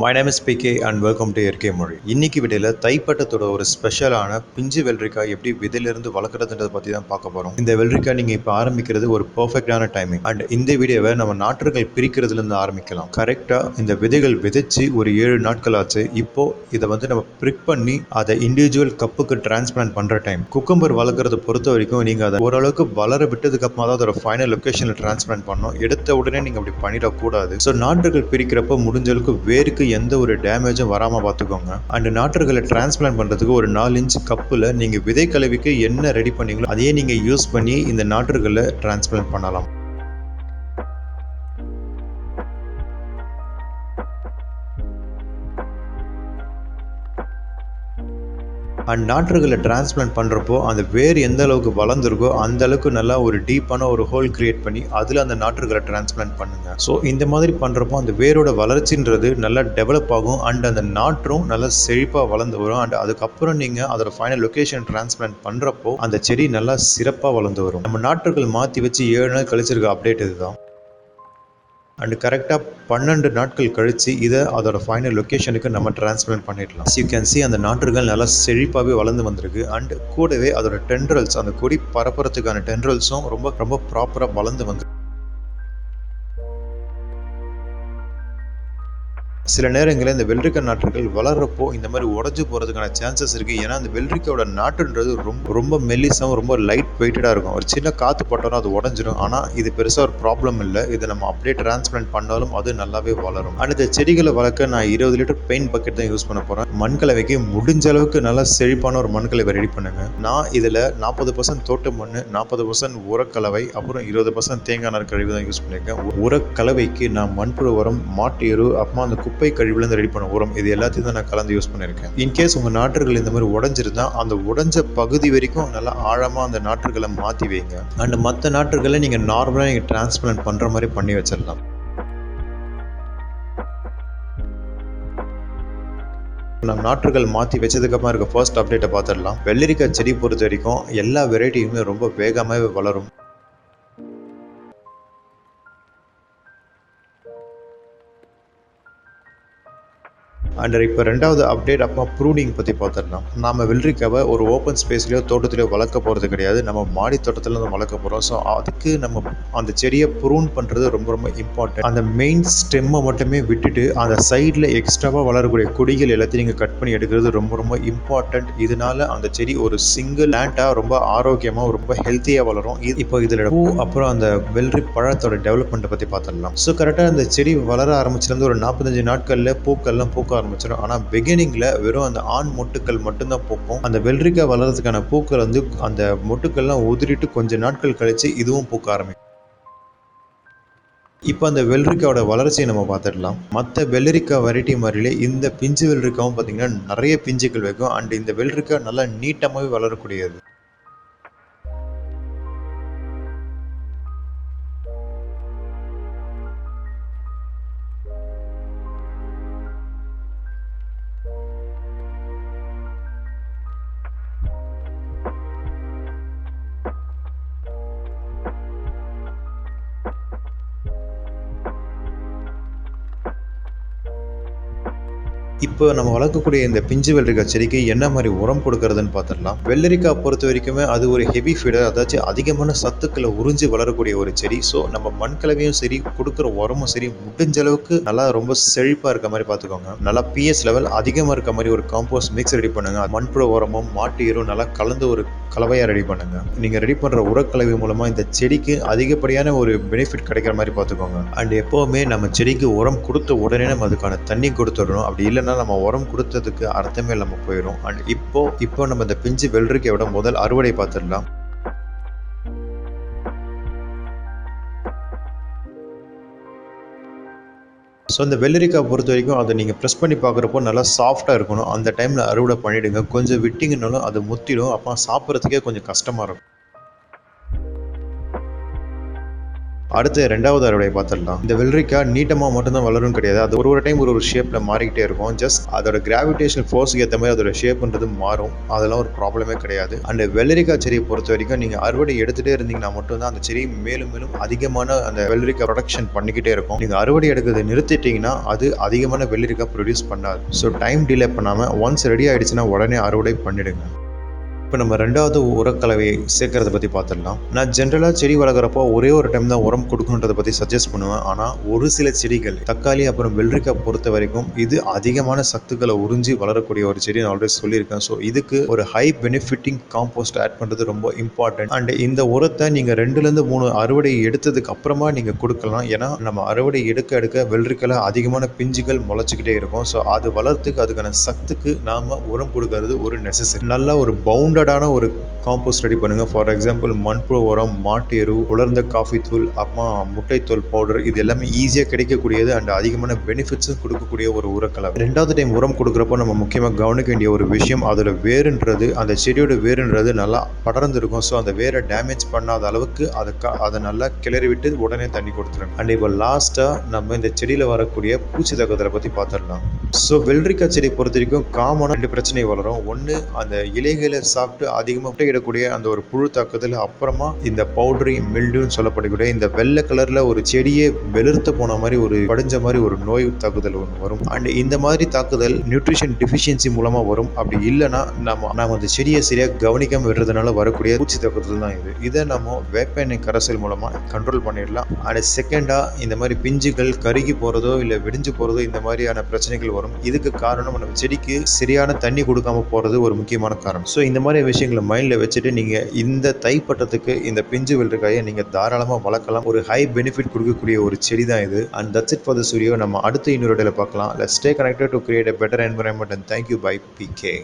My name is PK and welcome to இயற்கை மொழி. இன்னைக்கு வீடியோல தைப்பட்டத்தோட ஒரு ஸ்பெஷலான பிஞ்சு வெள்ளரிக்காய் எப்படி விதையிலிருந்து வளர்க்குறதுன்றதை பற்றி தான் பார்க்க போகிறோம். இந்த வெள்ளரிக்காய் நீங்கள் இப்போ ஆரம்பிக்கிறது ஒரு பர்ஃபெக்டான டைமிங். அண்ட் இந்த வீடியோவை நம்ம நாற்றுகள் பிரிக்கிறதுலேருந்து ஆரம்பிக்கலாம். கரெக்டாக இந்த விதைகள் விதைச்சு ஒரு 7 நாட்கள் ஆச்சு. இப்போ இதை நம்ம பிரிக் பண்ணி அதை இண்டிவிஜுவல் கப்புக்கு டிரான்ஸ்பிளான்ட் பண்ணுற டைம். குக்கம்பர் வளர்க்குறத பொறுத்த வரைக்கும் நீங்கள் அதை ஓரளவுக்கு வளர விட்டதுக்கு அப்புறமா தான் அதோட ஃபைனல் லொக்கேஷனில் டிரான்ஸ்பிளான்ட் பண்ணணும். எடுத்த உடனே நீங்கள் அப்படி பண்ணிடக்கூடாது. ஸோ நாற்றுகள் பிரிக்கிறப்ப முடிஞ்ச அளவுக்கு வேருக்கு எந்த ஒரு டேமேஜும் வராமல் பார்த்துக்கோங்க. அண்ட் நாற்றுகளை டிரான்ஸ்பிளான்ட் பண்ணுறதுக்கு ஒரு 4 இன்ச் கப்பில் நீங்கள் விதை கலவிக்கு என்ன ரெடி பண்ணீங்களோ அதையே நீங்கள் யூஸ் பண்ணி இந்த நாற்றுகளை டிரான்ஸ்பிளான்ட் பண்ணலாம். அண்ட் நாற்றுகளை டிரான்ஸ்பிளான்ட் பண்ணுறப்போ அந்த வேர் எந்த அளவுக்கு வளர்ந்துருக்கோ அந்த அளவுக்கு நல்லா ஒரு டீப்பான ஒரு ஹோல் கிரியேட் பண்ணி அதில் அந்த நாற்றுகளை டிரான்ஸ்பிளான்ட் பண்ணுங்கள். ஸோ இந்த மாதிரி பண்ணுறப்போ அந்த வேரோட வளர்ச்சின்றது நல்லா டெவலப் ஆகும். அண்ட் அந்த நாற்றும் நல்லா செழிப்பாக வளர்ந்து வரும். அண்ட் அதுக்கப்புறம் நீங்கள் அதோட ஃபைனல் லொக்கேஷன் டிரான்ஸ்பிளான்ட் பண்ணுறப்போ அந்த செடி நல்லா சிறப்பாக வளர்ந்து வரும். நம்ம நாற்றுகள் மாற்றி வச்சு 7 நாள் கழிச்சிருக்க அப்டேட் இதுதான். அண்ட் கரெக்டாக 12 நாட்கள் கழித்து இதை அதோட ஃபைனல் லொக்கேஷனுக்கு நம்ம டிரான்ஸ்பிளான்ட் பண்ணிடலாம். யூ கேன் சி அந்த நாற்றுகள் நல்லா செழிப்பாகவே வளர்ந்து வந்திருக்கு. அண்ட் கூடவே அதோட டென்ட்ரல்ஸ், அந்த கொடி பரப்புறதுக்கான டென்ட்ரல்ஸும் ரொம்ப ரொம்ப ப்ராப்பராக வளர்ந்து வந்துருக்கு. சில நேரங்களில் இந்த வெள்ளரிக்காய் நாற்றுகள் வளர்றப்போ இந்த மாதிரி உடஞ்சி போகிறதுக்கான சான்சஸ் இருக்குது. ஏன்னா அந்த வெள்ளரிக்காயோட நாற்றுன்றது ரொம்ப மெல்லிசாகவும் ரொம்ப லைட் வெயிட்டடாக இருக்கும். ஒரு சின்ன காற்று பட்டோன்னா அது உடஞ்சிடும். ஆனால் இது பெருசாக ஒரு ப்ராப்ளம் இல்லை. இதை நம்ம அப்படியே டிரான்ஸ்பிளான்ட் பண்ணாலும் அது நல்லாவே வளரும். அண்ட் இந்த செடிகளை வளர்க்க நான் 20 லிட்டர் பெயிண்ட் பக்கெட் தான் யூஸ் பண்ண போகிறேன். மண்கலவைக்கு முடிஞ்ச அளவுக்கு நல்லா செழிப்பான ஒரு மண்கலவை ரெடி பண்ணுங்க. நான் இதில் 40% தோட்ட மண், 40% உரக்கலவை, அப்புறம் 20% தேங்காய் நார் கழிவு தான் யூஸ் பண்ணியிருக்கேன். உரக்கலவைக்கு நான் மண்புழு உரம், மாட்டு எரு, அப்புறமா அந்த குப்பை கழிவுலேருந்து ரெடி பண்ண உரம், இது எல்லாத்தையும் தான் நான் கலந்து யூஸ் பண்ணியிருக்கேன். இன்கேஸ் உங்கள் நாற்றுகள் இந்த மாதிரி உடஞ்சிருந்தா அந்த உடஞ்ச பகுதி வரைக்கும் நல்லா ஆழமாக அந்த நாற்றுகளை மாற்றி வைங்க. அண்ட் மற்ற நாற்றுகளை நீங்கள் நார்மலாக நீங்கள் டிரான்ஸ்பிளான்ட் பண்ணுற மாதிரி பண்ணி வச்சிடலாம். நம்ம நாற்றுகள் மாற்றி வச்சதுக்கப்புறம் இருக்க ஃபர்ஸ்ட் அப்டேட்டை பார்த்துடலாம். வெள்ளரிக்காய் செடி பொறுத்த வரைக்கும் எல்லா வெரைட்டியுமே ரொம்ப வேகமாகவே வளரும். அண்ட் இப்போ 2வது அப்டேட் அப்போ ப்ரூனிங் பற்றி பார்த்துடலாம். நம்ம வெள்ளரிக்காவை ஒரு ஓப்பன் ஸ்பேஸ்லையோ தோட்டத்திலையோ வளர்க்க போகிறது கிடையாது. நம்ம மாடி தோட்டத்தில் தான் வளர்க்க போகிறோம். ஸோ அதுக்கு நம்ம அந்த செடியை ப்ரூன் பண்ணுறது ரொம்ப ரொம்ப இம்பார்ட்டன்ட். அந்த மெயின் ஸ்டெம்மை மட்டுமே விட்டுட்டு அந்த சைடில் எக்ஸ்ட்ராவாக வளரக்கூடிய கொடிகள் எல்லாத்தையும் நீங்கள் கட் பண்ணி எடுக்கிறது ரொம்ப ரொம்ப இம்பார்ட்டன்ட். இதனால அந்த செடி ஒரு சிங்கிள் லேண்டாக ரொம்ப ஆரோக்கியமாக ரொம்ப ஹெல்த்தியாக வளரும். இப்போ இதில் பூ அப்புறம் அந்த வெள்ளரி பழத்தோட டெவலப்மெண்ட்டை பற்றி பார்த்துடலாம். ஸோ கரெக்டாக அந்த செடி வளர ஆரம்பிச்சிருந்து ஒரு 45 நாட்களில் பூக்கள்லாம் பூக்க ஆரம்பிச்சிடும். ஆனால் பிகினிங்ல வெறும் அந்த ஆண் மொட்டுக்கள் மட்டும்தான் பூக்கும். அந்த வெள்ளரிக்காய் வளர்றதுக்கான பூக்கள் அந்த மொட்டுக்கள்லாம் உதிரிட்டு கொஞ்ச நாட்கள் கழிச்சு இதுவும் பூக்க ஆரம்பிக்கும். இப்போ அந்த வெள்ளரிக்காயோட வளர்ச்சியை நம்ம பார்த்துடலாம். மற்ற வெள்ளரிக்காய் வெரைட்டி மாதிரிலே இந்த பிஞ்சு வெள்ளரிக்காவும் பார்த்தீங்கன்னா நிறைய பிஞ்சுகள் வைக்கும். அண்ட் இந்த வெள்ளரிக்காய் நல்லா நீட்டமாகவே வளரக்கூடியது. இப்போ நம்ம வளர்க்கக்கூடிய இந்த பிஞ்சு வெள்ளரிக்காய் செடிக்கு என்ன மாதிரி உரம் கொடுக்கறதுன்னு பார்த்துடலாம். வெள்ளரிக்காய் பொறுத்த வரைக்குமே அது ஒரு ஹெவி ஃபீடர், அதாச்சும் அதிகமான சத்துக்களை உறிஞ்சி வளரக்கூடிய ஒரு செடி. ஸோ நம்ம மண்கலவையும் சரி, கொடுக்குற உரமும் சரி, முடிஞ்ச அளவுக்கு நல்லா ரொம்ப செழிப்பாக இருக்க மாதிரி பார்த்துக்கோங்க. நல்லா பிஎஸ் லெவல் அதிகமாக இருக்க மாதிரி ஒரு காம்போஸ்ட் மிக்ஸ் ரெடி பண்ணுங்க. மண்புழு உரமும் மாட்டு எரும் நல்லா கலந்து ஒரு கலவையாக ரெடி பண்ணுங்க. நீங்கள் ரெடி பண்ணுற உரக்கலவை மூலமாக இந்த செடிக்கு அதிகப்படியான ஒரு பெனிஃபிட் கிடைக்கிற மாதிரி பார்த்துக்கோங்க. அண்ட் எப்போவுமே நம்ம செடிக்கு உரம் கொடுத்த உடனே நம்ம அதுக்கான தண்ணி கொடுத்துடணும். அப்படி இல்லைன்னா நம்ம உரம் கொடுத்ததுக்கு அர்த்தமே இல்லாமல் போயிடும். அண்ட் இப்போ நம்ம இந்த பிஞ்சு வெள்ளரிக்காயோட முதல் அறுவடை பார்த்துடலாம். ஸோ இந்த வெள்ளரிக்காய் பொறுத்த வரைக்கும் அதை நீங்கள் ப்ரெஸ் பண்ணி பார்க்குறப்போ நல்லா சாஃப்டாக இருக்கணும். அந்த டைமில் அறுவடை பண்ணிவிடுங்க. கொஞ்சம் விட்டிங்கனாலும் அது முத்திடும். அப்போ சாப்பிட்றதுக்கே கொஞ்சம் கஷ்டமாக இருக்கும். அடுத்து 2வது அறுவடையை பார்த்துடலாம். இந்த வெள்ளரிக்காய் நீட்டமா மட்டும் தான் வளரும் கிடையாது. அது ஒரு டைம் ஒரு ஷேப்ல மாறிக்கிட்டே இருக்கும். ஜஸ்ட் அதோட கிராவிடேஷனல் ஃபோர்ஸ்க்கு ஏத்த மாரி அதோட ஷேப்ன்றது மாறும். அதெல்லாம் ஒரு ப்ராப்ளமே கிடையாது. அண்ட் வெள்ளரிக்காய் செடியை பொறுத்தவரைக்கும் நீங்க அறுவடை எடுத்துட்டே இருந்தீங்கன்னா மட்டும் தான் அந்த செடி மேலும் மேலும் அதிகமான அந்த வெள்ளரிக்காய் ப்ரொடக்ஷன் பண்ணிக்கிட்டே இருக்கும். நீங்க அறுவடை எடுக்கிறத நிறுத்திட்டீங்கன்னா அது அதிகமான வெள்ளரிக்காய் ப்ரொடியூஸ் பண்ணாது. ஸோ டைம் டிலே பண்ணாம ஒன்ஸ் ரெடி ஆயிடுச்சுன்னா உடனே அறுவடை பண்ணிடுங்க. இப்போ நம்ம 2வது உரக்கலவையை சேர்க்கறத பற்றி பார்த்துடலாம். நான் ஜென்ரலாக செடி வளர்க்குறப்போ ஒரே ஒரு டைம் தான் உரம் கொடுக்கணுன்றதை பற்றி சஜஸ்ட் பண்ணுவேன். ஆனால் ஒரு சில செடிகள் தக்காளி அப்புறம் வெள்ளரிக்காய் பொறுத்த வரைக்கும் இது அதிகமான சத்துக்களை உறிஞ்சி வளரக்கூடிய ஒரு செடி. நான் ஆல்ரெடி சொல்லியிருக்கேன். ஸோ இதுக்கு ஒரு ஹை பெனிஃபிட்டிங் காம்போஸ்ட் ஆட் பண்ணுறது ரொம்ப இம்பார்ட்டன்ட். அண்ட் இந்த உரத்தை நீங்கள் 2லேருந்து 3 அறுவடை எடுத்ததுக்கு அப்புறமா நீங்கள் கொடுக்கலாம். ஏன்னா நம்ம அறுவடை எடுக்க எடுக்க வெள்ளரிக்காயில் அதிகமான பிஞ்சுகள் முளைச்சிக்கிட்டே இருக்கும். ஸோ அது வளர்த்துக்கு அதுக்கான சத்துக்கு நாம் உரம் கொடுக்கறது ஒரு நெசசரி. நல்ல ஒரு பவுண்டடான ஒரு காம்போஸ்ட் ரெடி பண்ணுங்க. ஃபார் எக்ஸாம்பிள் மண்புழு உரம், மாட்டு எரு, உலர்ந்த காஃபி தூள், அப்புறமா முட்டைத்தோல் பவுடர், இது எல்லாமே ஈஸியாக கிடைக்கக்கூடியது அண்ட் அதிகமான பெனிஃபிட்ஸும் கொடுக்கக்கூடிய ஒரு உரக்கலவை. 2வது டைம் உரம் கொடுக்குறப்போ நம்ம முக்கியமாக கவனிக்க வேண்டிய ஒரு விஷயம், அதோட வேறுன்றது அந்த செடியோட வேறுன்றது நல்லா படர்ந்துருக்கும். ஸோ அந்த வேரை டேமேஜ் பண்ணாத அளவுக்கு அதை நல்லா கிளறி விட்டு உடனே தண்ணி கொடுத்துருங்க. அண்ட் இப்போ லாஸ்ட்டாக நம்ம இந்த செடியில் வரக்கூடிய பூச்சி தாக்குதலை பற்றி பார்த்துடலாம். ஸோ வெள்ளரிக்காய் செடி பொறுத்த வரைக்கும் காமனாக 2 பிரச்சனை வளரும். ஒன்று அந்த இலைகளை சாப்பிட்டு அதிகமாக முட்டையிடக்கூடிய அந்த ஒரு புழு தாக்குதல், அப்புறமா இந்த பவுடரி மில்டியூன்னு சொல்லப்படக்கூடிய இந்த வெள்ளை கலர்ல ஒரு செடியே வெளுத்து போன மாதிரி ஒரு படிஞ்ச மாதிரி ஒரு நோய் தாக்குதல் ஒன்று வரும். அண்ட் இந்த மாதிரி தாக்குதல் நியூட்ரிஷன் டெஃபிஷியன்சி மூலமா வரும். அப்படி இல்லைன்னா நம்ம அந்த செடியை சரியாக கவனிக்காம விடுறதுனால வரக்கூடிய பூச்சி தாக்குதல் தான் இது. இதை நம்ம வேப்ப எண்ணெய் கரைசல் மூலமா கண்ட்ரோல் பண்ணிடலாம். அண்ட் செகண்டா இந்த மாதிரி பிஞ்சுகள் கருகி போறதோ இல்லை வெடிஞ்சு போறதோ இந்த மாதிரியான பிரச்சனைகள் வரும். இதுக்கு காரணம் நம்ம செடிக்கு சரியான தண்ணி கொடுக்காம போறது ஒரு முக்கியமான காரணம். ஸோ இந்த மாதிரி விஷயங்களை மைண்டில் வச்சுட்டு நீங்கள் இந்த தைப்பட்டத்துக்கு இந்த பிஞ்சு வெள்ளரிக்காயை நீங்கள் தாராளமாக வளர்க்கலாம். ஒரு ஹை பெனிஃபிட் கொடுக்கக்கூடிய ஒரு செடி தான் இது. And that's it for the video. நம்ம அடுத்த இன்னொரு பார்க்கலாம். Let's stay connected to create a better environment and thank you by PK.